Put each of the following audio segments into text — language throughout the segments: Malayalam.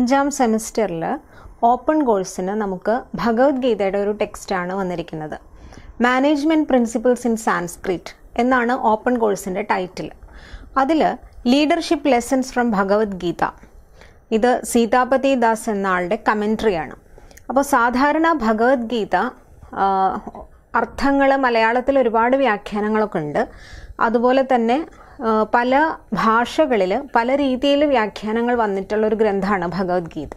അഞ്ചാം സെമിസ്റ്ററിൽ ഓപ്പൺ കോഴ്സിന് നമുക്ക് ഭഗവത്ഗീതയുടെ ഒരു ടെക്സ്റ്റാണ് വന്നിരിക്കുന്നത്. മാനേജ്മെൻറ്റ് പ്രിൻസിപ്പിൾസ് ഇൻ സാൻസ്ക്രിറ്റ് എന്നാണ് ഓപ്പൺ കോഴ്സിൻ്റെ ടൈറ്റിൽ. അതിൽ ലീഡർഷിപ്പ് ലെസൺസ് ഫ്രം ഭഗവത്ഗീത, ഇത് സീതാപതി ദാസ് എന്ന ആളുടെ കമൻട്രിയാണ്. അപ്പോൾ സാധാരണ ഭഗവത്ഗീത അർത്ഥങ്ങൾ മലയാളത്തിൽ ഒരുപാട് വ്യാഖ്യാനങ്ങളൊക്കെ ഉണ്ട്. അതുപോലെ തന്നെ പല ഭാഷകളിൽ പല രീതിയിൽ വ്യാഖ്യാനങ്ങൾ വന്നിട്ടുള്ളൊരു ഗ്രന്ഥമാണ് ഭഗവത്ഗീത.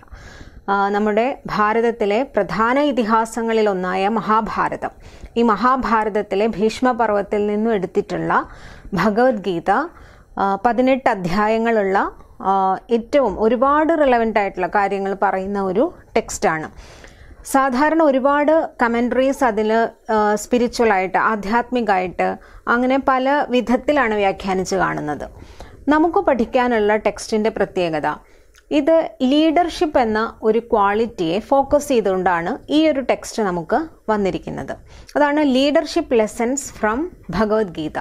നമ്മുടെ ഭാരതത്തിലെ പ്രധാന ഇതിഹാസങ്ങളിലൊന്നായ മഹാഭാരതം, ഈ മഹാഭാരതത്തിലെ ഭീഷ്മപർവത്തിൽ നിന്നും എടുത്തിട്ടുള്ള ഭഗവത്ഗീത 18 അധ്യായങ്ങളുള്ള ഏറ്റവും ഒരുപാട് റിലവൻ്റ് ആയിട്ടുള്ള കാര്യങ്ങൾ പറയുന്ന ഒരു ടെക്സ്റ്റാണ്. സാധാരണ ഒരുപാട് കമൻട്രീസ് അതിൽ സ്പിരിച്വലായിട്ട്, ആധ്യാത്മികമായിട്ട് അങ്ങനെ പല വിധത്തിലാണ് വ്യാഖ്യാനിച്ച് കാണുന്നത്. നമുക്ക് പഠിക്കാനുള്ള ടെക്സ്റ്റിൻ്റെ പ്രത്യേകത, ഇത് ലീഡർഷിപ്പ് എന്ന ഒരു ക്വാളിറ്റിയെ ഫോക്കസ് ചെയ്തുകൊണ്ടാണ് ഈ ഒരു ടെക്സ്റ്റ് നമുക്ക് വന്നിരിക്കുന്നത്. അതാണ് ലീഡർഷിപ്പ് ലെസൺസ് ഫ്രം ഭഗവത്ഗീത.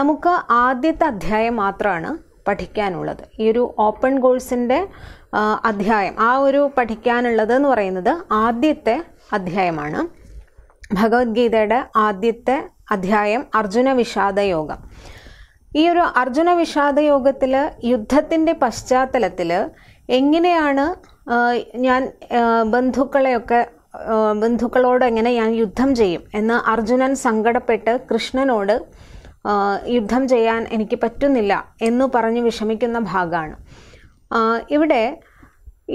നമുക്ക് ആദ്യത്തെ അധ്യായം മാത്രമാണ് പഠിക്കാനുള്ളത്. ഈ ഒരു ഓപ്പൺ കോഴ്സിൻ്റെ അധ്യായം, ആ ഒരു പഠിക്കാനുള്ളത് എന്ന് പറയുന്നത് ആദ്യത്തെ അധ്യായമാണ്. ഭഗവത്ഗീതയുടെ ആദ്യത്തെ അധ്യായം അർജുന വിഷാദയോഗം. ഈ ഒരു അർജുന വിഷാദയോഗത്തിൽ യുദ്ധത്തിൻ്റെ പശ്ചാത്തലത്തിൽ എങ്ങനെയാണ് ഞാൻ ബന്ധുക്കളോട് എങ്ങനെ ഞാൻ യുദ്ധം ചെയ്യും എന്ന് അർജുനൻ സങ്കടപ്പെട്ട് കൃഷ്ണനോട് യുദ്ധം ചെയ്യാൻ എനിക്ക് പറ്റുന്നില്ല എന്ന് പറഞ്ഞ് വിഷമിക്കുന്ന ഭാഗമാണ്. ഇവിടെ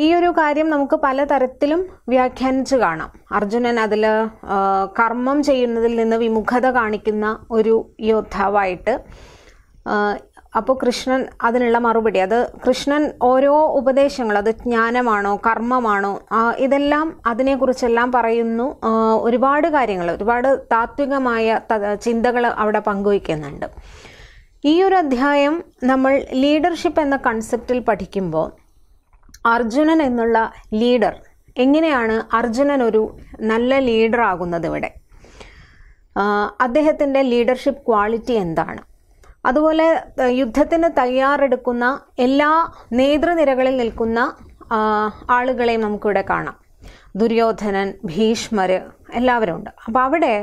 ഈ ഒരു കാര്യം നമുക്ക് പലതരത്തിലും വ്യാഖ്യാനിച്ച് കാണാം. അർജുനൻ അതിൽ കർമ്മം ചെയ്യുന്നതിൽ നിന്ന് വിമുഖത കാണിക്കുന്ന ഒരു യോദ്ധാവായിട്ട്, അപ്പോൾ കൃഷ്ണൻ അതിനുള്ള മറുപടി, അത് കൃഷ്ണൻ ഓരോ ഉപദേശങ്ങൾ, അത് ജ്ഞാനമാണോ കർമ്മമാണോ ഇതെല്ലാം അതിനെക്കുറിച്ചെല്ലാം പറയുന്നു. ഒരുപാട് കാര്യങ്ങൾ, ഒരുപാട് താത്വികമായ ചിന്തകൾ അവിടെ പങ്കുവയ്ക്കുന്നുണ്ട്. ഈ ഒരു അധ്യായം നമ്മൾ ലീഡർഷിപ്പ് എന്ന കൺസെപ്റ്റിൽ പഠിക്കുമ്പോൾ അർജുനൻ എന്നുള്ള ലീഡർ, എങ്ങനെയാണ് അർജുനൻ ഒരു നല്ല ലീഡർ ആകുന്നത്, ഇവിടെ അദ്ദേഹത്തിൻ്റെ ലീഡർഷിപ്പ് ക്വാളിറ്റി എന്താണ്, അതുപോലെ യുദ്ധത്തിന് തയ്യാറെടുക്കുന്ന എല്ലാ നേതൃനിരകളിൽ നിൽക്കുന്ന ആളുകളെയും നമുക്കിവിടെ കാണാം. ദുര്യോധനൻ, ഭീഷ്മർ എല്ലാവരും ഉണ്ട്. അപ്പോൾ അവിടെ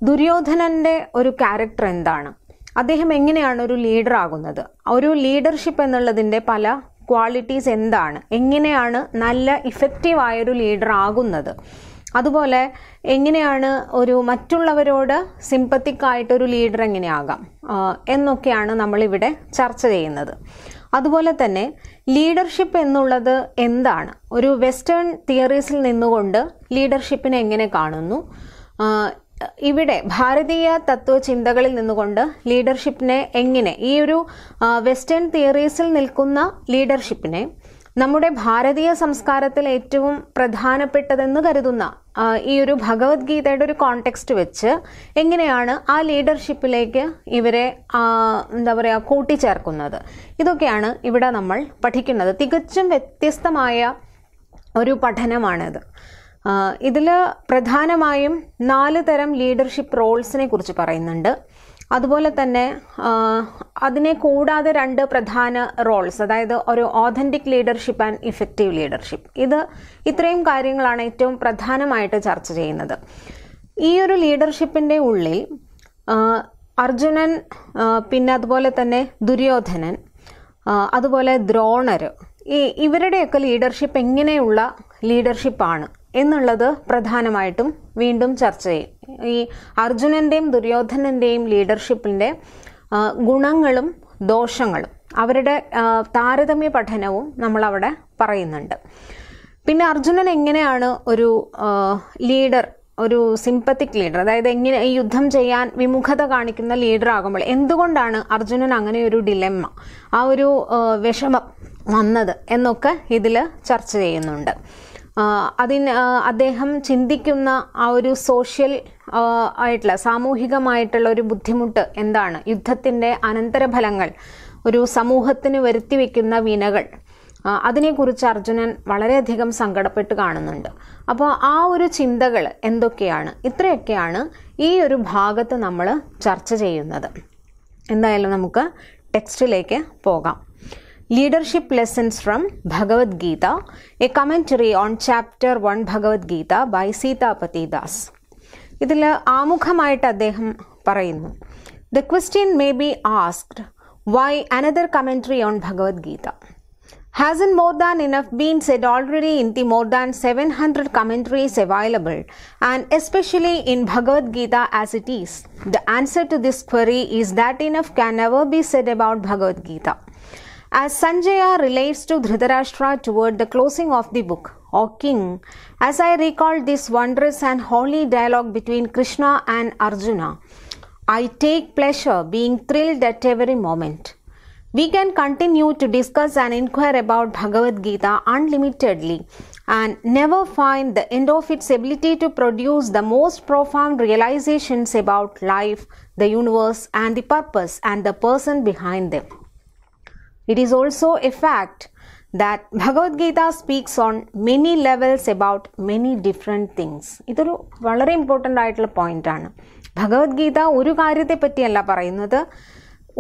ദുര്യോധനൻ്റെ ഒരു ക്യാരക്ടർ എന്താണ്, അദ്ദേഹം എങ്ങനെയാണ് ഒരു ലീഡർ ആകുന്നത്, ഒരു ലീഡർഷിപ്പ് എന്നുള്ളതിൻ്റെ പല ക്വാളിറ്റീസ് എന്താണ്, എങ്ങനെയാണ് നല്ല ഇഫക്റ്റീവായൊരു ലീഡർ ആകുന്നത്, അതുപോലെ എങ്ങനെയാണ് ഒരു മറ്റുള്ളവരോട് സിമ്പത്തിക്കായിട്ടൊരു ലീഡർ എങ്ങനെയാകാം എന്നൊക്കെയാണ് നമ്മളിവിടെ ചർച്ച ചെയ്യുന്നത്. അതുപോലെ തന്നെ ലീഡർഷിപ്പ് എന്നുള്ളത് എന്താണ്, ഒരു വെസ്റ്റേൺ തിയറീസിൽ നിന്നുകൊണ്ട് ലീഡർഷിപ്പിനെ എങ്ങനെ കാണുന്നു, ഇവിടെ ഭാരതീയ തത്വചിന്തകളിൽ നിന്നുകൊണ്ട് ലീഡർഷിപ്പിനെ എങ്ങനെ, ഈ ഒരു വെസ്റ്റേൺ തിയറീസിൽ നിൽക്കുന്ന ലീഡർഷിപ്പിനെ നമ്മുടെ ഭാരതീയ സംസ്കാരത്തിൽ ഏറ്റവും പ്രധാനപ്പെട്ടതെന്ന് കരുതുന്ന ഈ ഒരു ഭഗവത്ഗീതയുടെ ഒരു കോണ്ടെക്സ്റ്റ് വെച്ച് എങ്ങനെയാണ് ആ ലീഡർഷിപ്പിലേക്ക് ഇവരെ കൂട്ടിച്ചേർക്കുന്നത്, ഇതൊക്കെയാണ് ഇവിടെ നമ്മൾ പഠിക്കുന്നത്. തികച്ചും വ്യത്യസ്തമായ ഒരു പഠനമാണിത്. ഇതിൽ പ്രധാനമായും 4 തരം ലീഡർഷിപ്പ് റോൾസിനെ കുറിച്ച് പറയുന്നുണ്ട്. അതുപോലെ തന്നെ അതിനെ കൂടാതെ 2 പ്രധാന റോൾസ്, അതായത് ഒരു authentic leadership and effective leadership, ഇത്രയും കാര്യങ്ങളാണ് ഏറ്റവും പ്രധാനമായിട്ട് ചർച്ച ചെയ്യുന്നത്. ഈ ഒരു ലീഡർഷിപ്പിൻ്റെ ഉള്ളിൽ അർജുനൻ, പിന്നെ അതുപോലെ തന്നെ ദുര്യോധനൻ, അതുപോലെ ദ്രോണർ, ഇവരുടെയൊക്കെ ലീഡർഷിപ്പ് എങ്ങനെയുള്ള ലീഡർഷിപ്പാണ് എന്നുള്ളത് പ്രധാനമായിട്ടും വീണ്ടും ചർച്ച ചെയ്യും. ഈ അർജുനൻ്റെയും ദുര്യോധനൻ്റെയും ലീഡർഷിപ്പിൻ്റെ ഗുണങ്ങളും ദോഷങ്ങളും അവരുടെ താരതമ്യ പഠനവും നമ്മളവിടെ പറയുന്നുണ്ട്. പിന്നെ അർജുനൻ എങ്ങനെയാണ് ഒരു ലീഡർ, ഒരു സിമ്പത്തിക് ലീഡർ, അതായത് എങ്ങനെ ഈ യുദ്ധം ചെയ്യാൻ വിമുഖത കാണിക്കുന്ന ലീഡർ ആകുമ്പോൾ എന്തുകൊണ്ടാണ് അർജുനൻ അങ്ങനെ ഒരു ഡിലെമ്മ, ആ ഒരു വിഷമം വന്നത് എന്നൊക്കെ ഇതിൽ ചർച്ച ചെയ്യുന്നുണ്ട്. അദ്ദേഹം ചിന്തിക്കുന്ന ആ ഒരു സോഷ്യൽ ആയിട്ടുള്ള, സാമൂഹികമായിട്ടുള്ള ഒരു ബുദ്ധിമുട്ട് എന്താണ്, യുദ്ധത്തിൻ്റെ അനന്തരഫലങ്ങൾ, ഒരു സമൂഹത്തിന് വരുത്തി വയ്ക്കുന്ന വിനകൾ, അതിനെക്കുറിച്ച് അർജുനൻ വളരെയധികം സങ്കടപ്പെട്ട് കാണുന്നുണ്ട്. അപ്പോൾ ആ ഒരു ചിന്തകൾ എന്തൊക്കെയാണ്, ഇത്രയൊക്കെയാണ് ഈ ഒരു ഭാഗത്ത് നമ്മൾ ചർച്ച ചെയ്യുന്നത്. എന്തായാലും നമുക്ക് ടെക്സ്റ്റിലേക്ക് പോകാം. Leadership Lessons from Bhagavad Gita, a commentary on Chapter 1 Bhagavad Gita by Sitapati Das. ഇതിൽ ആമുഖമായിട്ട് അദ്ദേഹം പറയുന്നു, The question may be asked, why another commentary on Bhagavad Gita? Hasn't more than enough been said already in the more than 700 commentaries available, and especially in Bhagavad Gita as it is? The answer to this query is that enough can never be said about Bhagavad Gita. As Sanjaya relates to Dhritarashtra toward the closing of the book, O king, as I recall this wondrous and holy dialogue between Krishna and Arjuna, I take pleasure being thrilled at every moment. We can continue to discuss and inquire about Bhagavad Gita unlimitedly and never find the end of its ability to produce the most profound realizations about life, the universe, and the purpose and the person behind them. It is also a fact that Bhagavad Gita speaks on many levels about many different things. ഇതൊരു വളരെ ഇമ്പോർട്ടൻ്റ് ആയിട്ടുള്ള പോയിൻ്റാണ്. ഭഗവത്ഗീത ഒരു കാര്യത്തെ പറ്റിയല്ല പറയുന്നത്,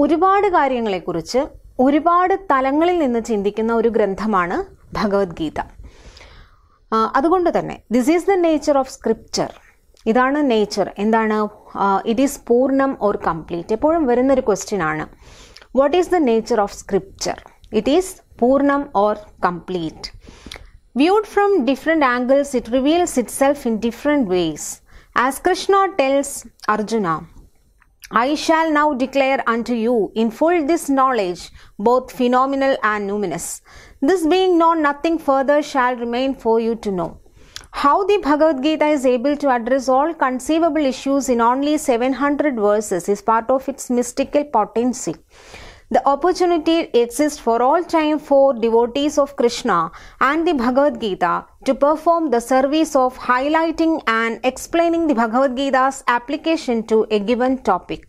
ഒരുപാട് കാര്യങ്ങളെക്കുറിച്ച് ഒരുപാട് തലങ്ങളിൽ നിന്ന് ചിന്തിക്കുന്ന ഒരു ഗ്രന്ഥമാണ് ഭഗവത്ഗീത. അതുകൊണ്ട് തന്നെ this is the nature of scripture. ഇതാണ് നേച്ചർ. എന്താണ്? ഇറ്റ് ഈസ് പൂർണ്ണം ഓർ കംപ്ലീറ്റ്. എപ്പോഴും വരുന്നൊരു ക്വസ്റ്റ്യൻ ആണ്, what is the nature of scripture? It is Purnam or complete. Viewed from different angles, it reveals itself in different ways. As Krishna tells Arjuna, I shall now declare unto you in full this knowledge, both phenomenal and numinous. This being known, nothing further shall remain for you to know. How the Bhagavad Gita is able to address all conceivable issues in only 700 verses is part of its mystical potency. The opportunity exists for all time for devotees of Krishna and the Bhagavad Gita to perform the service of highlighting and explaining the Bhagavad Gita's application to a given topic.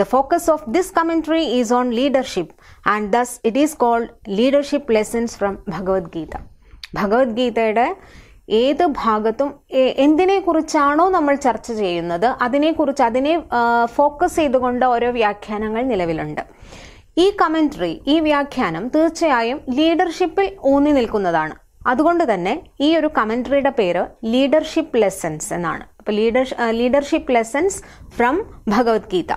The focus of this commentary is on leadership, and thus it is called Leadership Lessons from Bhagavad Gita. Bhagavad Gita ഏത് ഭാഗത്തും എന്തിനെക്കുറിച്ചാണോ നമ്മൾ ചർച്ച ചെയ്യുന്നത് അതിനെ ഫോക്കസ് ചെയ്തുകൊണ്ട് ഓരോ വ്യാഖ്യാനങ്ങൾ നിലവിലുണ്ട്. ഈ കമന്ററി, ഈ വ്യാഖ്യാനം തീർച്ചയായും ലീഡർഷിപ്പിൽ ഊന്നി നിൽക്കുന്നതാണ്. അതുകൊണ്ട് തന്നെ ഈ ഒരു കമന്ററിയുടെ പേര് ലീഡർഷിപ്പ് ലെസൺസ് എന്നാണ്. അപ്പോൾ leadership lessons from Bhagavad Gita.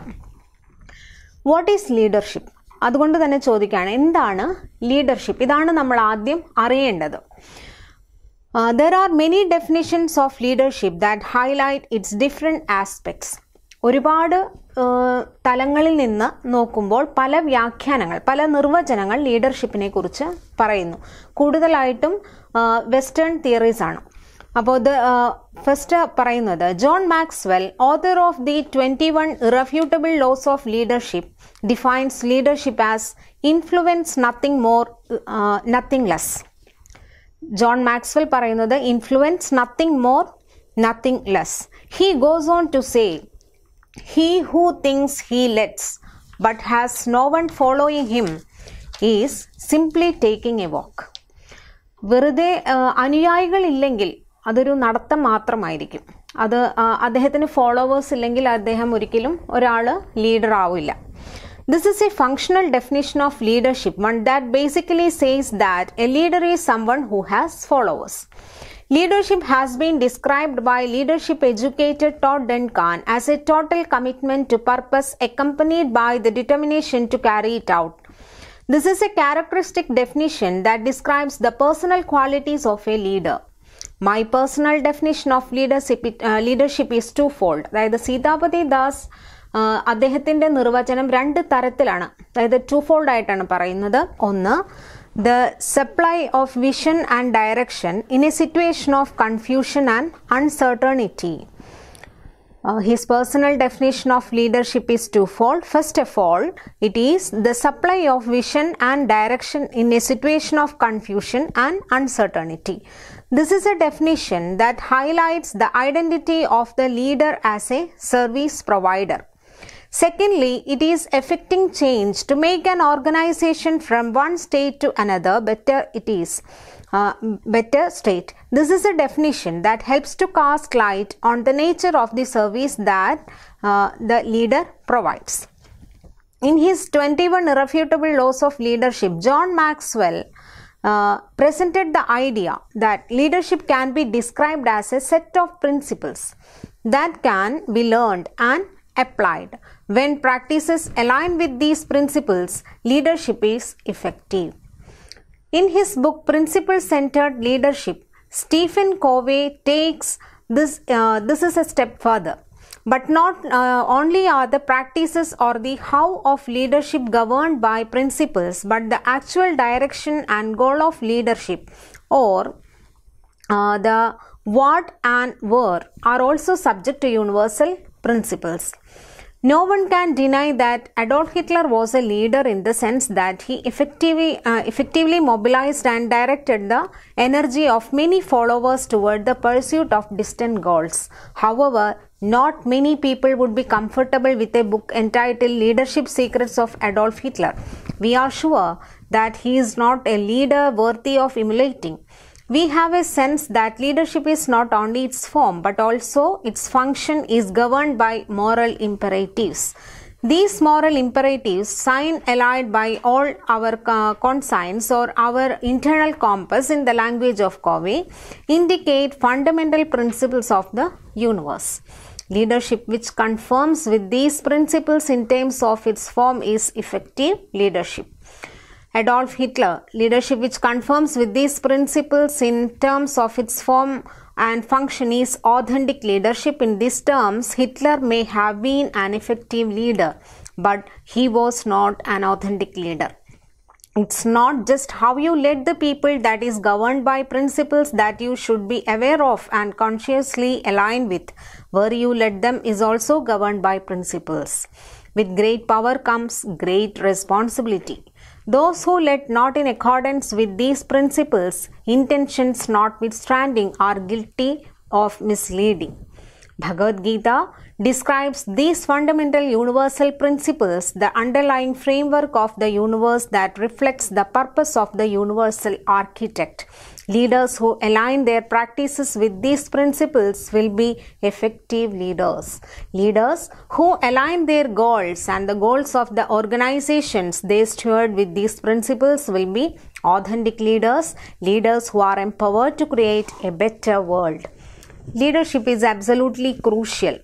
What is leadership? അതുകൊണ്ട് തന്നെ ചോദിക്കുകയാണ്, എന്താണ് ലീഡർഷിപ്പ്? ഇതാണ് നമ്മൾ ആദ്യം അറിയേണ്ടത്. There are many definitions of leadership that highlight its different aspects. ഒരുപാട് തലങ്ങളിൽ നിന്ന് നോക്കുമ്പോൾ പല വ്യാഖ്യാനങ്ങൾ, പല നിർവചനങ്ങൾ ലീഡർഷിപ്പിനെ കുറിച്ച് പറയുന്നു. കൂടുതലായിട്ടും വെസ്റ്റേൺ തിയറീസ് ആണ്. അപ്പോൾ ഫസ്റ്റ് പറയുന്നത് John Maxwell, author of the 21 irrefutable laws of leadership, defines leadership as influence, nothing more, nothing less. John Maxwell പറയുന്നത് influence, nothing more, nothing less. He goes on to say, he who thinks he leads but has no one following him is simply taking a walk. വെറുതെ അനുയായികളില്ലെങ്കിൽ അതൊരു നടത്തം മാത്രമായിരിക്കും. അത് അദ്ദേഹത്തിന് ഫോളോവേഴ്സ് ഇല്ലെങ്കിൽ അദ്ദേഹം ഒരിക്കലും ഒരാൾ ലീഡർ ആവില്ല. This is a functional definition of leadership, one that basically says that a leader is someone who has followers. Leadership has been described by leadership educator Todd Duncan as a total commitment to purpose accompanied by the determination to carry it out. This is a characteristic definition that describes the personal qualities of a leader. My personal definition of leadership is twofold. അതായത് സീതാപതി ദാസ് അദ്ദേഹത്തിൻ്റെ നിർവചനം രണ്ട് തരത്തിലാണ്, അതായത് ടൂഫോൾഡ് ആയിട്ടാണ് പറയുന്നത്. ഒന്ന്, the supply of vision and direction in a situation of confusion and uncertainty. His personal definition of leadership is twofold. First of all, it is the supply of vision and direction in a situation of confusion and uncertainty. This is a definition that highlights the identity of the leader as a service provider. Secondly, it is effecting change to make an organization from one state to another better state. This is a definition that helps to cast light on the nature of the service that the leader provides. In his 21 Irrefutable Laws of Leadership, John Maxwell presented the idea that leadership can be described as a set of principles that can be learned and applied. When practices align with these principles, leadership is effective. In his book Principle-Centered Leadership, Stephen Covey takes this is a step further. But not only are the practices or the how of leadership governed by principles, but the actual direction and goal of leadership, or the what and where, are also subject to universal principles. No one can deny that Adolf Hitler was a leader in the sense that he effectively mobilized and directed the energy of many followers toward the pursuit of distant goals. However, not many people would be comfortable with a book entitled Leadership Secrets of Adolf Hitler. We are sure that he is not a leader worthy of emulating. We have a sense that leadership is not only its form but also its function is governed by moral imperatives. These moral imperatives, sign allied by all our conscience or our internal compass in the language of Covey, indicate fundamental principles of the universe. Leadership which conforms with these principles in terms of its form is effective leadership. Adolf Hitler, leadership which conforms with these principles in terms of its form and function is authentic leadership. In these terms, Hitler may have been an effective leader, but he was not an authentic leader. It's not just how you led the people that is governed by principles that you should be aware of and consciously align with. Where you led them is also governed by principles. With great power comes great responsibility. Those who led not in accordance with these principles, intentions notwithstanding, are guilty of misleading. Bhagavad Gita describes these fundamental universal principles, the underlying framework of the universe that reflects the purpose of the universal architect. Leaders who align their practices with these principles will be effective leaders. Leaders who align their goals and the goals of the organizations they steward with these principles will be authentic leaders, leaders who are empowered to create a better world. Leadership is absolutely crucial.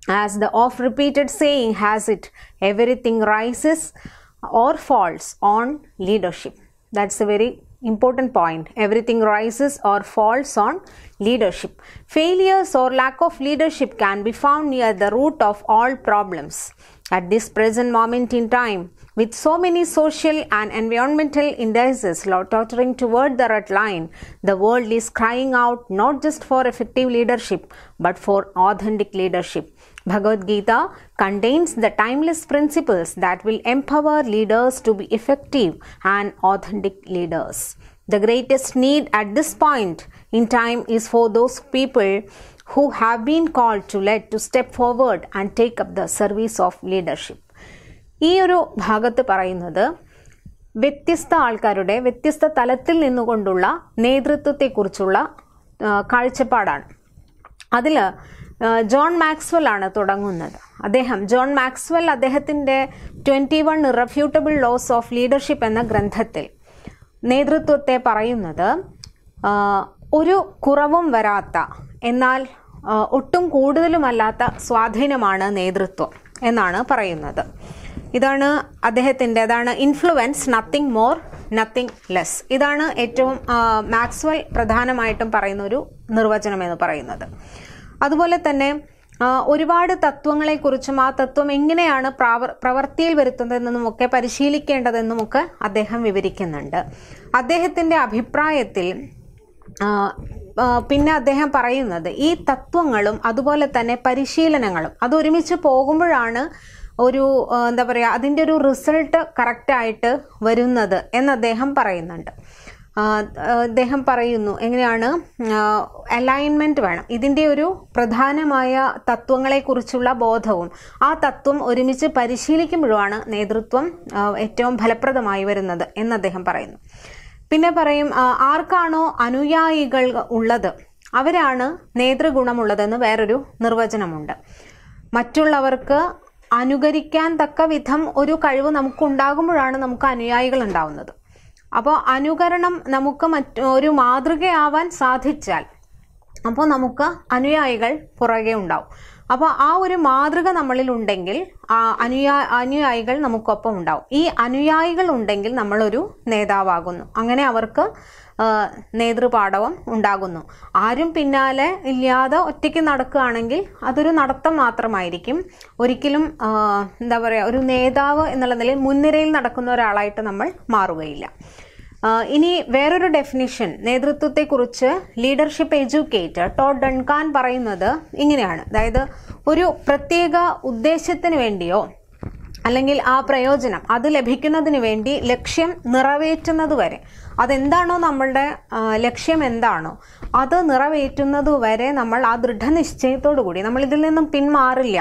As the oft-repeated saying has it, everything rises or falls on leadership. That's a very important point. Everything rises or falls on leadership. Failures or lack of leadership can be found near the root of all problems. At this present moment in time, with so many social and environmental indices tottering toward the red line, the world is crying out not just for effective leadership, but for authentic leadership. Bhagavad Gita contains the timeless principles that will empower leaders to be effective and authentic leaders. The greatest need at this point in time is for those people who have been called to lead to step forward and take up the service of leadership. ഈ ഒരു ഭാഗത്ത് പറയുന്നത് വ്യത്യസ്ത ആൾക്കാരുടെ വ്യത്യസ്ത തലത്തിൽ നിന്നുകൊണ്ടുള്ള നേതൃത്വത്തെക്കുറിച്ചുള്ള കാഴ്ചപ്പാടാണ്. അതിൽ ജോൺ മാക്സ്വെൽ ആണ് തുടങ്ങുന്നത്. ജോൺ മാക്സ്വെൽ അദ്ദേഹത്തിൻ്റെ 21 Irrefutable Laws of Leadership എന്ന ഗ്രന്ഥത്തിൽ നേതൃത്വത്തെ പറയുന്നത് ഒരു കുറവും വരാത്ത എന്നാൽ ഒട്ടും കൂടുതലുമല്ലാത്ത സ്വാധീനമാണ് നേതൃത്വം എന്നാണ് പറയുന്നത്. ഇതാണ് അദ്ദേഹത്തിൻ്റെ influence, nothing more nothing less. ഇതാണ് ഏറ്റവും മാക്സ്വെൽ പ്രധാനമായിട്ടും പറയുന്ന ഒരു നിർവചനം എന്ന് പറയുന്നത്. അതുപോലെ തന്നെ ഒരുപാട് തത്വങ്ങളെക്കുറിച്ചും ആ തത്വം എങ്ങനെയാണ് പ്രവൃത്തിയിൽ വരുത്തുന്നതെന്നുമൊക്കെ പരിശീലിക്കേണ്ടതെന്നുമൊക്കെ അദ്ദേഹം വിവരിക്കുന്നുണ്ട്. അദ്ദേഹത്തിൻ്റെ അഭിപ്രായത്തിൽ പിന്നെ അദ്ദേഹം പറയുന്നത് ഈ തത്വങ്ങളും അതുപോലെ തന്നെ പരിശീലനങ്ങളും അതൊരുമിച്ച് പോകുമ്പോഴാണ് ഒരു അതിൻ്റെ ഒരു റിസൾട്ട് കറക്റ്റായിട്ട് വരുന്നത് എന്ന് അദ്ദേഹം പറയുന്നുണ്ട്. അദ്ദേഹം പറയുന്നു എങ്ങനെയാണ് അലൈൻമെൻറ്റ് വേണം. ഇതിൻ്റെ ഒരു പ്രധാനമായ തത്വങ്ങളെക്കുറിച്ചുള്ള ബോധവും ആ തത്വം ഒരുമിച്ച് പരിശീലിക്കുമ്പോഴാണ് നേതൃത്വം ഏറ്റവും ഫലപ്രദമായി വരുന്നത് എന്ന് അദ്ദേഹം പറയുന്നു. പിന്നെ പറയും ആർക്കാണോ അനുയായികൾ ഉള്ളത് അവരാണ് നേതൃഗുണമുള്ളതെന്ന് വേറൊരു നിർവചനമുണ്ട്. മറ്റുള്ളവർക്ക് അനുകരിക്കാൻ തക്ക വിധം ഒരു കഴിവ് നമുക്കുണ്ടാകുമ്പോഴാണ് നമുക്ക് അനുയായികൾ ഉണ്ടാവുന്നത്. അപ്പോൾ അനുകരണം നമുക്ക് ഒരു മാതൃകയാവാൻ സാധിച്ചാൽ അപ്പോൾ നമുക്ക് അനുയായികൾ പുറകെ ഉണ്ടാവും. അപ്പോൾ ആ ഒരു മാതൃക നമ്മളിൽ ഉണ്ടെങ്കിൽ അനുയായികൾ നമുക്കൊപ്പം ഉണ്ടാവും. ഈ അനുയായികൾ ഉണ്ടെങ്കിൽ നമ്മളൊരു നേതാവാകുന്നു. അങ്ങനെ അവർക്ക് നേതൃപാടവം ഉണ്ടാകുന്നു. ആരും പിന്നാലെ ഇല്ലാതെ ഒറ്റയ്ക്ക് നടക്കുകയാണെങ്കിൽ അതൊരു നടത്തം മാത്രമായിരിക്കും. ഒരിക്കലും എന്താ പറയുക, ഒരു നേതാവ് എന്നുള്ള നിലയിൽ മുൻനിരയിൽ നടക്കുന്ന ഒരാളായിട്ട് നമ്മൾ മാറുകയില്ല. ഇനി വേറൊരു ഡെഫിനിഷൻ നേതൃത്വത്തെക്കുറിച്ച് ലീഡർഷിപ്പ് എഡ്യൂക്കേറ്റർ ടോഡ് ഡൺകാൻ പറയുന്നത് ഇങ്ങനെയാണ്. അതായത് ഒരു പ്രത്യേക ഉദ്ദേശത്തിന് വേണ്ടിയോ അല്ലെങ്കിൽ ആ പ്രയോജനം അത് ലഭിക്കുന്നതിന് വേണ്ടി ലക്ഷ്യം നിറവേറ്റുന്നത് വരെ, അതെന്താണോ നമ്മളുടെ ലക്ഷ്യം എന്താണോ അത് നിറവേറ്റുന്നത് വരെ നമ്മൾ ആ ദൃഢനിശ്ചയത്തോടു കൂടി നമ്മൾ ഇതിൽ നിന്നും പിന്മാറില്ല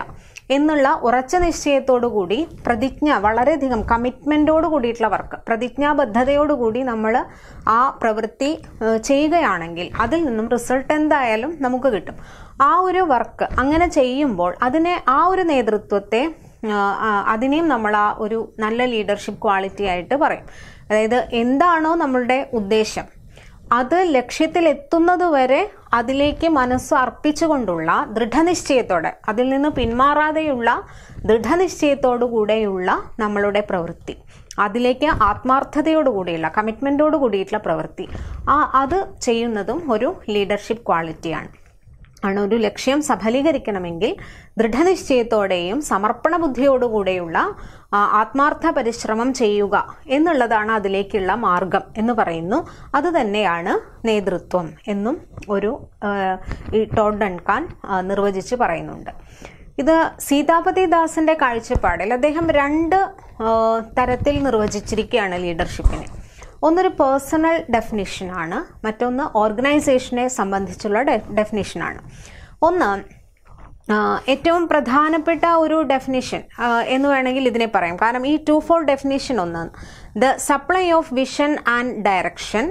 എന്നുള്ള ഉറച്ച നിശ്ചയത്തോടു കൂടി പ്രതിജ്ഞ, വളരെയധികം കമ്മിറ്റ്മെൻറ്റോട് കൂടിയിട്ടുള്ള വർക്ക്, പ്രതിജ്ഞാബദ്ധതയോടുകൂടി നമ്മൾ ആ പ്രവൃത്തി ചെയ്യുകയാണെങ്കിൽ അതിൽ നിന്നും റിസൾട്ട് എന്തായാലും നമുക്ക് കിട്ടും. ആ ഒരു വർക്ക് അങ്ങനെ ചെയ്യുമ്പോൾ ആ ഒരു നേതൃത്വത്തെ അതിനെയും നമ്മൾ ആ ഒരു നല്ല ലീഡർഷിപ്പ് ക്വാളിറ്റി ആയിട്ട് പറയും. അതായത് എന്താണോ നമ്മളുടെ ഉദ്ദേശം അത് ലക്ഷ്യത്തിലെത്തുന്നത് വരെ അതിലേക്ക് മനസ്സ് അർപ്പിച്ചുകൊണ്ടുള്ള ദൃഢനിശ്ചയത്തോടെ, അതിൽ നിന്ന് പിന്മാറാതെയുള്ള ദൃഢനിശ്ചയത്തോടു കൂടെയുള്ള നമ്മളുടെ പ്രവൃത്തി, അതിലേക്ക് ആത്മാർത്ഥതയോടുകൂടിയുള്ള കമ്മിറ്റ്മെൻറ്റോട് കൂടിയിട്ടുള്ള പ്രവൃത്തി, അത് ചെയ്യുന്നതും ഒരു ലീഡർഷിപ്പ് ക്വാളിറ്റിയാണ്. ഒരു ലക്ഷ്യം സഫലീകരിക്കണമെങ്കിൽ ദൃഢനിശ്ചയത്തോടെയും സമർപ്പണ ബുദ്ധിയോടുകൂടെയുള്ള ആത്മാർത്ഥ പരിശ്രമം ചെയ്യുക എന്നുള്ളതാണ് അതിലേക്കുള്ള മാർഗം എന്ന് പറയുന്നു. അത് തന്നെയാണ് നേതൃത്വം എന്നും ടോഡ് ഡൺകാൻ നിർവചിച്ച് പറയുന്നുണ്ട്. ഇത് സീതാപതി ദാസിന്റെ കാഴ്ചപ്പാടിൽ അദ്ദേഹം 2 തരത്തിൽ നിർവചിച്ചിരിക്കുകയാണ് ലീഡർഷിപ്പിനെ. ഒന്നൊരു പേഴ്സണൽ ഡെഫിനിഷനാണ്, മറ്റൊന്ന് ഓർഗനൈസേഷനെ സംബന്ധിച്ചുള്ള ഡെഫിനിഷനാണ്. ഒന്ന് ഏറ്റവും പ്രധാനപ്പെട്ട ഒരു ഡെഫിനിഷൻ എന്ന് വേണമെങ്കിൽ ഇതിനെ പറയാം. കാരണം ഈ 2-4 ഡെഫിനിഷൻ ഒന്ന്, the supply of vision and direction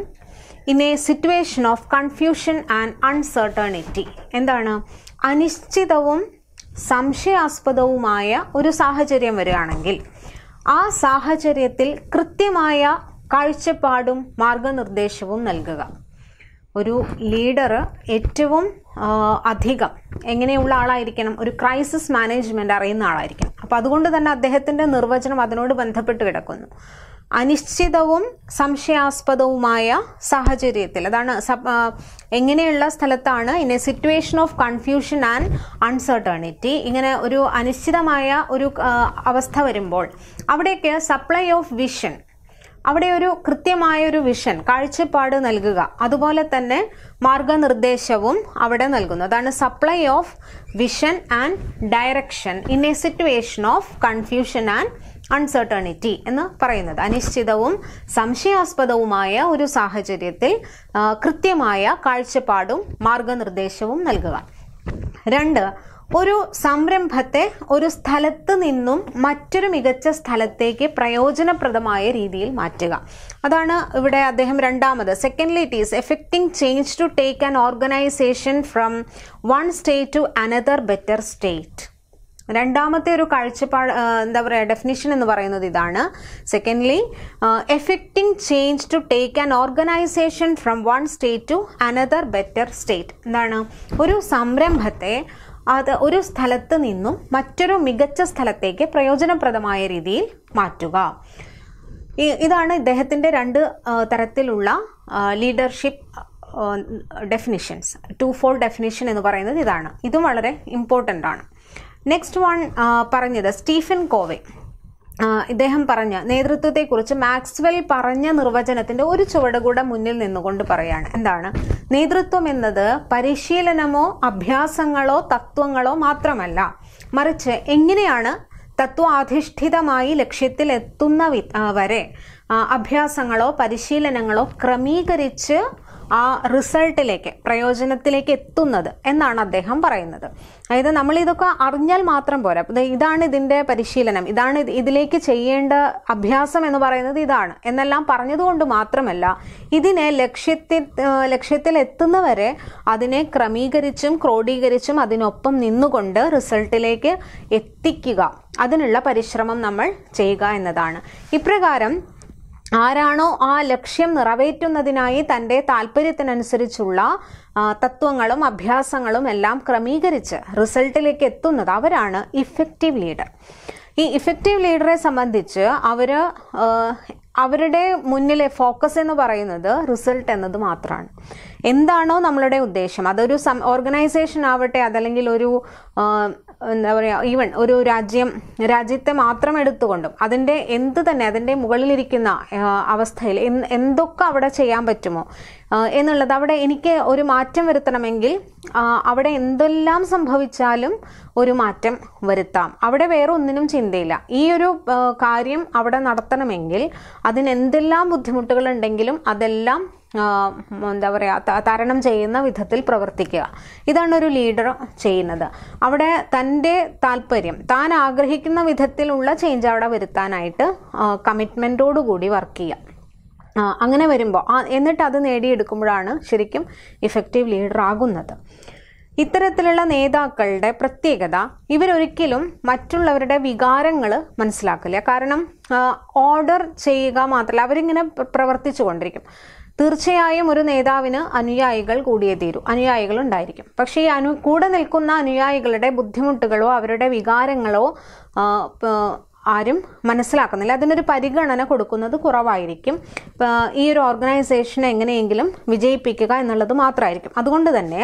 in a situation of confusion and uncertainty. എന്താണ്? അനിശ്ചിതവും സംശയാസ്പദവുമായ ഒരു സാഹചര്യം വരികയാണെങ്കിൽ ആ സാഹചര്യത്തിൽ കൃത്യമായ കാഴ്ചപ്പാടും മാർഗനിർദ്ദേശവും നൽകുക. ഒരു ലീഡർ ഏറ്റവും അധികം എങ്ങനെയുള്ള ആളായിരിക്കണം? ഒരു ക്രൈസിസ് മാനേജ്മെന്റ് അറിയുന്ന ആളായിരിക്കണം. അപ്പം അതുകൊണ്ട് തന്നെ അദ്ദേഹത്തിൻ്റെ നിർവചനം അതിനോട് ബന്ധപ്പെട്ട് കിടക്കുന്നു. അനിശ്ചിതവും സംശയാസ്പദവുമായ സാഹചര്യത്തിൽ, അതാണ് എങ്ങനെയുള്ള സ്ഥലത്താണ് in a situation of confusion and uncertainty, ഇങ്ങനെ ഒരു അനിശ്ചിതമായ ഒരു അവസ്ഥ വരുമ്പോൾ അവിടേക്ക് സപ്ലൈ ഓഫ് വിഷൻ, അവിടെ ഒരു കൃത്യമായ ഒരു വിഷൻ, കാഴ്ചപ്പാട് നൽകുക, അതുപോലെ തന്നെ മാർഗനിർദ്ദേശവും അവിടെ നൽകുന്നു. അതാണ് supply of vision and direction in a situation of confusion and uncertainty എന്ന് പറയുന്നത്. അനിശ്ചിതവും സംശയാസ്പദവുമായ ഒരു സാഹചര്യത്തിൽ കൃത്യമായ കാഴ്ചപ്പാടും മാർഗനിർദ്ദേശവും നൽകുക. 2, ഒരു സംരംഭത്തെ ഒരു സ്ഥലത്ത് നിന്നും മറ്റൊരു മികച്ച സ്ഥലത്തേക്ക് പ്രയോജനപ്രദമായ രീതിയിൽ മാറ്റുക. അതാണ് ഇവിടെ അദ്ദേഹം രണ്ടാമത്. Secondly it is effecting change to take an organisation from one state to another better state. രണ്ടാമത്തെ ഒരു കാഴ്ചപ്പാട് എന്താ പറയുക ഡെഫിനിഷൻ എന്ന് പറയുന്നത് ഇതാണ്. Secondly effecting change to take an organisation from one state to another better state. എന്താണ്? ഒരു സംരംഭത്തെ അത് ഒരു സ്ഥലത്ത് നിന്നും മറ്റൊരു മികച്ച സ്ഥലത്തേക്ക് പ്രയോജനപ്രദമായ രീതിയിൽ മാറ്റുക. ഇതാണ് ഇദ്ദേഹത്തിൻ്റെ 2 തരത്തിലുള്ള ലീഡർഷിപ്പ് ഡെഫിനിഷൻസ്. 2-4 ഡെഫിനിഷൻ എന്ന് പറയുന്നത് ഇതാണ്. ഇതും വളരെ ഇമ്പോർട്ടൻ്റ് ആണ്. നെക്സ്റ്റ് വൺ പറഞ്ഞത് സ്റ്റീഫൻ കോവെ. ഇദ്ദേഹം പറഞ്ഞ നേതൃത്വത്തെക്കുറിച്ച് മാക്സ്വെൽ പറഞ്ഞ നിർവചനത്തിൻ്റെ ഒരു ചുവട് കൂടെ മുന്നിൽ നിന്നുകൊണ്ട് പറയാണ്. എന്താണ്? നേതൃത്വം എന്നത് പരിശീലനമോ അഭ്യാസങ്ങളോ തത്വങ്ങളോ മാത്രമല്ല, മറിച്ച് എങ്ങനെയാണ് തത്വാധിഷ്ഠിതമായി ലക്ഷ്യത്തിൽ എത്തുന്ന വരെ അഭ്യാസങ്ങളോ പരിശീലനങ്ങളോ ക്രമീകരിച്ച് ആ റിസൾട്ടിലേക്ക്, പ്രയോജനത്തിലേക്ക് എത്തുന്നത് എന്നാണ് അദ്ദേഹം പറയുന്നത്. അതായത് നമ്മൾ ഇതൊക്കെ അറിഞ്ഞാൽ മാത്രം പോരാ. ഇതാണ് ഇതിൻ്റെ പരിശീലനം, ഇതാണ് ഇതിലേക്ക് ചെയ്യേണ്ട അഭ്യാസം എന്ന് പറയുന്നത് ഇതാണ് എന്നെല്ലാം പറഞ്ഞതുകൊണ്ട് മാത്രമല്ല, ഇതിനെ ലക്ഷ്യത്തിൽ എത്തുന്നവരെ അതിനെ ക്രമീകരിച്ചും ക്രോഡീകരിച്ചും അതിനൊപ്പം നിന്നുകൊണ്ട് റിസൾട്ടിലേക്ക് എത്തിക്കുക. അതിനുള്ള പരിശ്രമം നമ്മൾ ചെയ്യുക എന്നതാണ്. ഇപ്രകാരം ആരാണോ ആ ലക്ഷ്യം നിറവേറ്റുന്നതിനായി തൻ്റെ താല്പര്യത്തിനനുസരിച്ചുള്ള തത്വങ്ങളും അഭ്യാസങ്ങളും എല്ലാം ക്രമീകരിച്ച് റിസൾട്ടിലേക്ക് എത്തുന്നത്, അവരാണ് ഇഫക്റ്റീവ് ലീഡർ. ഈ ഇഫക്റ്റീവ് ലീഡറെ സംബന്ധിച്ച് അവരുടെ മുന്നിലെ ഫോക്കസ് എന്ന് പറയുന്നത് റിസൾട്ട് എന്നത് മാത്രമാണ്. എന്താണോ നമ്മളുടെ ഉദ്ദേശം, അതൊരു ഓർഗനൈസേഷൻ ആവട്ടെ, അതല്ലെങ്കിൽ ഒരു എന്താ പറയുക, ഈവൻ ഒരു രാജ്യത്തെ മാത്രം എടുത്തുകൊണ്ടും അതിൻ്റെ അതിൻ്റെ മുകളിലിരിക്കുന്ന അവസ്ഥയിൽ എന്തൊക്കെ അവിടെ ചെയ്യാൻ പറ്റുമോ എന്നുള്ളത്, അവിടെ എനിക്ക് ഒരു മാറ്റം വരുത്തണമെങ്കിൽ അവിടെ എന്തെല്ലാം സംഭവിച്ചാലും ഒരു മാറ്റം വരുത്താം. അവിടെ വേറെ ഒന്നിനും ചിന്തയില്ല. ഈ ഒരു കാര്യം അവിടെ നടത്തണമെങ്കിൽ അതിനെന്തെല്ലാം ബുദ്ധിമുട്ടുകളുണ്ടെങ്കിലും അതെല്ലാം എന്താ പറയുക തരണം ചെയ്യുന്ന വിധത്തിൽ പ്രവർത്തിക്കുക. ഇതാണ് ഒരു ലീഡർ ചെയ്യുന്നത്. അവിടെ തൻ്റെ താല്പര്യം, താൻ ആഗ്രഹിക്കുന്ന വിധത്തിലുള്ള ചേഞ്ച് അവിടെ വരുത്താനായിട്ട് കമ്മിറ്റ്മെൻറ്റോടുകൂടി വർക്ക് ചെയ്യുക. അങ്ങനെ വരുമ്പോൾ എന്നിട്ട് അത് നേടിയെടുക്കുമ്പോഴാണ് ശരിക്കും ഇഫക്റ്റീവ് ലീഡർ ആകുന്നത്. ഇത്തരത്തിലുള്ള നേതാക്കളുടെ പ്രത്യേകത, ഇവരൊരിക്കലും മറ്റുള്ളവരുടെ വികാരങ്ങൾ മനസ്സിലാക്കില്ല. കാരണം ഓർഡർ ചെയ്യുക മാത്രമല്ല, അവരിങ്ങനെ പ്രവർത്തിച്ചു കൊണ്ടിരിക്കും. തീർച്ചയായും ഒരു നേതാവിന് അനുയായികൾ കൂടിയേ തീരൂ, അനുയായികൾ ഉണ്ടായിരിക്കും. പക്ഷേ ഈ കൂടെ നിൽക്കുന്ന അനുയായികളുടെ ബുദ്ധിമുട്ടുകളോ അവരുടെ വികാരങ്ങളോ ആരും മനസ്സിലാക്കുന്നില്ല. അതിനൊരു പരിഗണന കൊടുക്കുന്നത് കുറവായിരിക്കും. ഈ ഒരു ഓർഗനൈസേഷനെ എങ്ങനെയെങ്കിലും വിജയിപ്പിക്കുക എന്നുള്ളത് മാത്രമായിരിക്കും. അതുകൊണ്ട് തന്നെ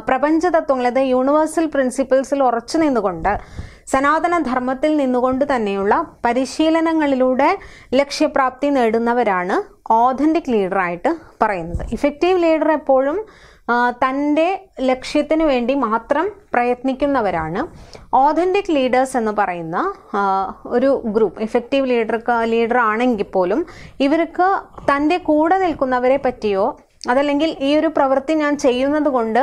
പ്രപഞ്ച തത്വങ്ങൾ, അതായത് യൂണിവേഴ്സൽ പ്രിൻസിപ്പിൾസിൽ ഉറച്ചു നിന്നുകൊണ്ട് സനാതനധർമ്മത്തിൽ നിന്നുകൊണ്ട് തന്നെയുള്ള പരിശീലനങ്ങളിലൂടെ ലക്ഷ്യപ്രാപ്തി നേടുന്നവരാണ് ഓഥന്റിക് ലീഡറായിട്ട് പറയുന്നത്. ഇഫക്റ്റീവ് ലീഡർ എപ്പോഴും തൻ്റെ ലക്ഷ്യത്തിന് വേണ്ടി മാത്രം പ്രയത്നിക്കുന്നവരാണ്. ഓഥന്റിക് ലീഡേഴ്സ് എന്ന് പറയുന്ന ഒരു ഗ്രൂപ്പ്, ഇഫക്റ്റീവ് ലീഡർ ആണെങ്കിൽ പോലും ഇവർക്ക് തൻ്റെ കൂടെ നിൽക്കുന്നവരെ പറ്റിയോ അതല്ലെങ്കിൽ ഈ ഒരു പ്രവൃത്തി ഞാൻ ചെയ്യുന്നത് കൊണ്ട്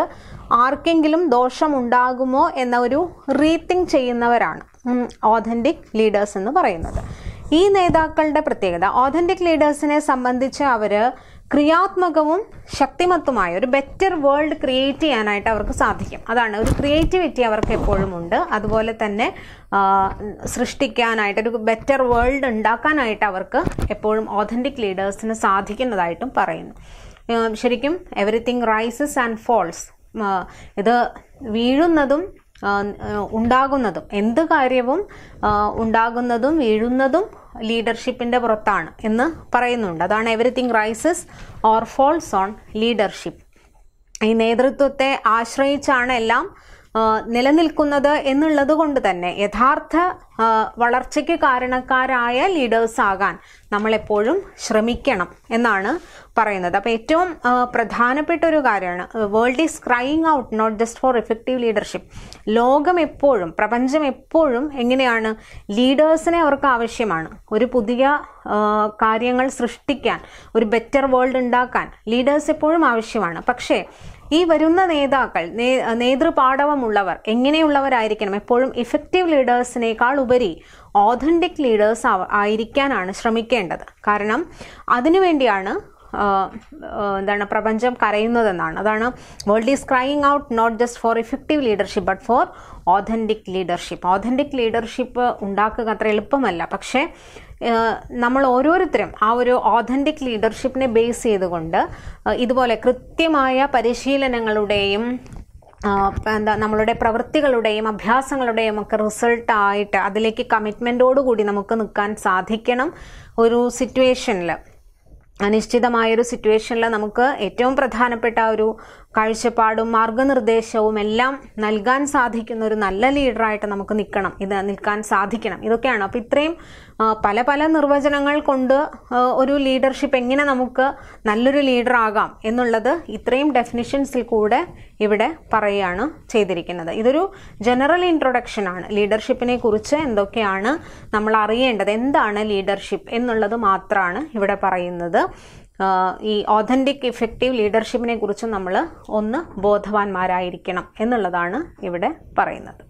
ആർക്കെങ്കിലും ദോഷമുണ്ടാകുമോ എന്ന ഒരു റീതിങ്ക് ചെയ്യുന്നവരാണ് ഓഥന്റിക് ലീഡേഴ്സ് എന്ന് പറയുന്നത്. ഈ നേതാക്കളുടെ പ്രത്യേകത, ഓഥന്റിക് ലീഡേഴ്സിനെ സംബന്ധിച്ച് അവർ ക്രിയാത്മകവും ശക്തിമത്തുമായ ഒരു ബെറ്റർ വേൾഡ് ക്രിയേറ്റ് ചെയ്യാനായിട്ട് അവർക്ക് സാധിക്കും. അതാണ്, ഒരു ക്രിയേറ്റിവിറ്റി അവർക്ക് എപ്പോഴും ഉണ്ട്. അതുപോലെ തന്നെ സൃഷ്ടിക്കാനായിട്ട്, ഒരു ബെറ്റർ വേൾഡ് ഉണ്ടാക്കാനായിട്ട് അവർക്ക് എപ്പോഴും ഓഥന്റിക് ലീഡേഴ്സിന് സാധിക്കുന്നതായിട്ടും പറയുന്നു. ശരിക്കും എവറിത്തിങ് റൈസസ് ആൻഡ് ഫോൾസ്, ഇത് വീഴുന്നതും ഉണ്ടാകുന്നതും, എന്ത് കാര്യവും ഉണ്ടാകുന്നതും വീഴുന്നതും ലീഡർഷിപ്പിൻ്റെ പുറത്താണ് എന്ന് പറയുന്നുണ്ട്. അതാണ് everything rises or falls on leadership. ഈ നേതൃത്വത്തെ ആശ്രയിച്ചാണ് എല്ലാം നിലനിൽക്കുന്നത് എന്നുള്ളത് കൊണ്ട് തന്നെ യഥാർത്ഥ വളർച്ചയ്ക്ക് കാരണക്കാരായ ലീഡേഴ്സ് ആകാൻ നമ്മളെപ്പോഴും ശ്രമിക്കണം എന്നാണ് പറയുന്നത്. അപ്പോൾ ഏറ്റവും പ്രധാനപ്പെട്ട ഒരു കാര്യമാണ്, world is crying out not just for effective leadership. ലോകം എപ്പോഴും, പ്രപഞ്ചം എപ്പോഴും എങ്ങനെയാണ്, ലീഡേഴ്സിനെ അവർക്ക് ആവശ്യമാണ്. ഒരു പുതിയ കാര്യങ്ങൾ സൃഷ്ടിക്കാൻ, ഒരു ബെറ്റർ വേൾഡ് ഉണ്ടാക്കാൻ ലീഡേഴ്സ് എപ്പോഴും ആവശ്യമാണ്. പക്ഷേ ഈ വരുന്ന നേതാക്കൾ, നേതൃപാടവമുള്ളവർ എങ്ങനെയുള്ളവരായിരിക്കണം? എപ്പോഴും ഇഫക്റ്റീവ് ലീഡേഴ്സിനേക്കാൾ ഉപരി ഓഥന്റിക് ലീഡേഴ്സ് ആയിരിക്കാനാണ് ശ്രമിക്കേണ്ടത്. കാരണം അതിനുവേണ്ടിയാണ് പ്രപഞ്ചം കരയുന്നതെന്നാണ്. അതാണ് world is crying out not just for effective leadership but for authentic leadership. Authentic leadership ഉണ്ടാക്കുക അത്ര എളുപ്പമല്ല. പക്ഷേ നമ്മൾ ഓരോരുത്തരും ആ ഒരു ഓഥന്റിക് ലീഡർഷിപ്പിനെ ബേസ് ചെയ്തുകൊണ്ട് ഇതുപോലെ കൃത്യമായ പരിശീലനങ്ങളുടെയും നമ്മളുടെ പ്രവൃത്തികളുടെയും അഭ്യാസങ്ങളുടെയും ഒക്കെ റിസൾട്ടായിട്ട് അതിലേക്ക് കമ്മിറ്റ്മെൻറ്റോടുകൂടി നമുക്ക് നിൽക്കാൻ സാധിക്കണം. ഒരു സിറ്റുവേഷനിൽ, അനിശ്ചിതമായൊരു സിറ്റുവേഷനിൽ നമുക്ക് ഏറ്റവും പ്രധാനപ്പെട്ട ഒരു കാഴ്ചപ്പാടും മാർഗനിർദ്ദേശവും എല്ലാം നൽകാൻ സാധിക്കുന്ന ഒരു നല്ല ലീഡറായിട്ട് നമുക്ക് നിൽക്കാൻ സാധിക്കണം. ഇതൊക്കെയാണ്. അപ്പോൾ ഇത്രയും പല പല നിർവചനങ്ങൾ കൊണ്ട് ഒരു ലീഡർഷിപ്പ് എങ്ങനെ നമുക്ക് നല്ലൊരു ലീഡർ ആകാം എന്നുള്ളത് ഇത്രയും ഡെഫിനിഷൻസിൽ കൂടെ ഇവിടെ പറയുകയാണ് ചെയ്തിരിക്കുന്നത്. ഇതൊരു ജനറൽ ഇൻട്രൊഡക്ഷൻ ആണ്. ലീഡർഷിപ്പിനെ കുറിച്ച് എന്തൊക്കെയാണ് നമ്മൾ അറിയേണ്ടത്, എന്താണ് ലീഡർഷിപ്പ് എന്നുള്ളത് മാത്രമാണ് ഇവിടെ പറയുന്നത്. ഈ ഓഥന്റിക് ഇഫക്റ്റീവ് ലീഡർഷിപ്പിനെ കുറിച്ച് നമ്മൾ ഒന്ന് ബോധവാന്മാരായിരിക്കണം എന്നുള്ളതാണ് ഇവിടെ പറയുന്നത്.